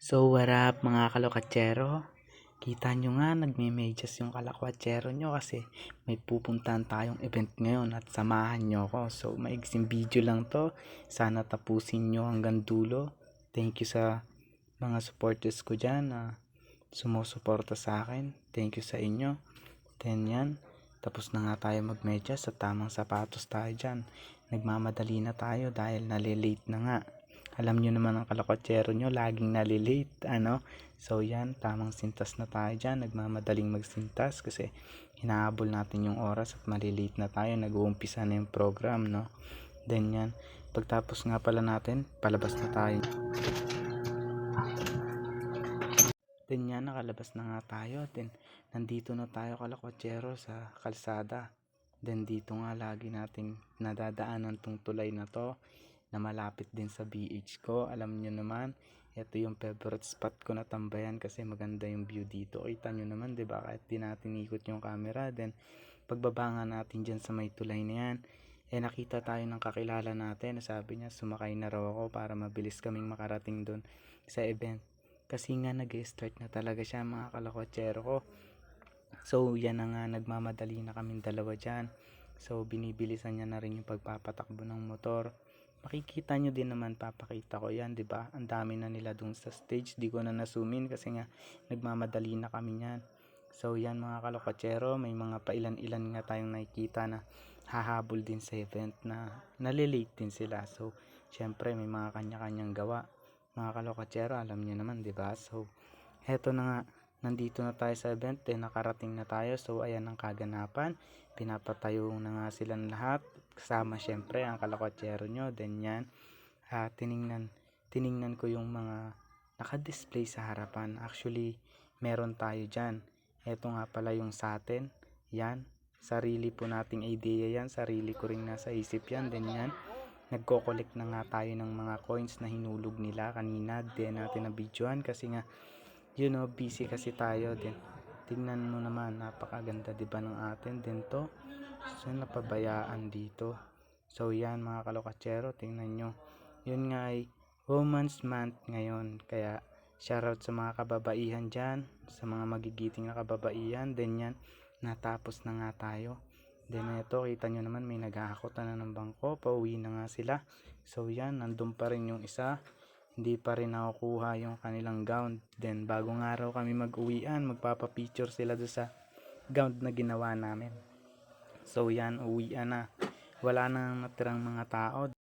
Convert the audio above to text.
So what up mga kalokatsero? Kita nyo nga nagme-medyas yung kalakwatsero nyo kasi may pupuntahan tayong event ngayon at samahan nyo ako. So maigsing video lang to. Sana tapusin nyo hanggang dulo. Thank you sa mga supporters ko dyan na sumusuporta sa akin. Thank you sa inyo. Then yan, tapos na nga tayo magmedyas sa tamang sapatos tayo dyan. Nagmamadali na tayo dahil nalilate na nga. Alam nyo naman ang kalokotsero nyo, laging nalilate, So yan, tamang sintas na tayo dyan. Nagmamadaling magsintas kasi hinahabol natin yung oras at malilate na tayo. Nag-uumpisa na yung program, no? Then yan, pagtapos nga pala natin, palabas na tayo. Then yan, nakalabas na nga tayo. Then nandito na tayo kalokotsero sa kalsada. Then dito nga lagi nating nadadaanan tong tulay na to na malapit din sa BH ko. Alam nyo naman, ito yung favorite spot ko na tambayan kasi maganda yung view dito. Kita nyo naman, diba? Kahit di natin ikot yung camera. Then pagbaba nga natin dyan sa may tulay na yan, nakita tayo ng kakilala natin. Sabi niya sumakay na raw ako para mabilis kaming makarating doon sa event. Kasi nga nag-start na talaga siya mga kalokotsero ko. So yan na nga, nagmamadali na kaming dalawa dyan. So binibilisan niya na rin yung pagpapatakbo ng motor. Makikita nyo din naman, papakita ko yan, diba? Ang dami na nila dun sa stage. Di ko na nasumin kasi nga nagmamadali na kami yan. So yan mga kalokotsero, may mga pailan-ilan nga tayong nakikita na hahabol din sa event na nalilate din sila. So syempre may mga kanya-kanyang gawa. Mga kalokotsero, alam nyo naman, diba? So heto na nga, nandito na tayo sa event, nakarating na tayo. So ayan ang kaganapan, pinapatayo na nga silang lahat, kasama syempre ang kalokotsero nyo. Then yan, tiningnan ko yung mga naka-display sa harapan. Actually meron tayo dyan. Eto nga pala yung sa atin. Yan, sarili po nating idea yan, sarili ko rin nasa isip yan. Then yan, nagko-collect na nga tayo ng mga coins na hinulog nila kanina. Then natin na videoan kasi nga busy kasi tayo. Din tingnan mo naman, napakaganda diba ng atin din to. So napabayaan dito. So yan mga kalokotsero, tingnan nyo. Yun nga ay Women's Month ngayon, kaya shoutout sa mga kababaihan dyan, sa mga magigiting na kababaihan. Then yan, natapos na nga tayo. Then ito, kita nyo naman may naghahakot na ng bangko, pauwi na nga sila. So yan, nandun pa rin yung isa, hindi pa rin nakukuha yung kanilang gown. Then bagong araw kami mag-uwian, magpapapicture sila doon sa gown na ginawa namin. So yan, uwian na. Wala nang natirang mga tao.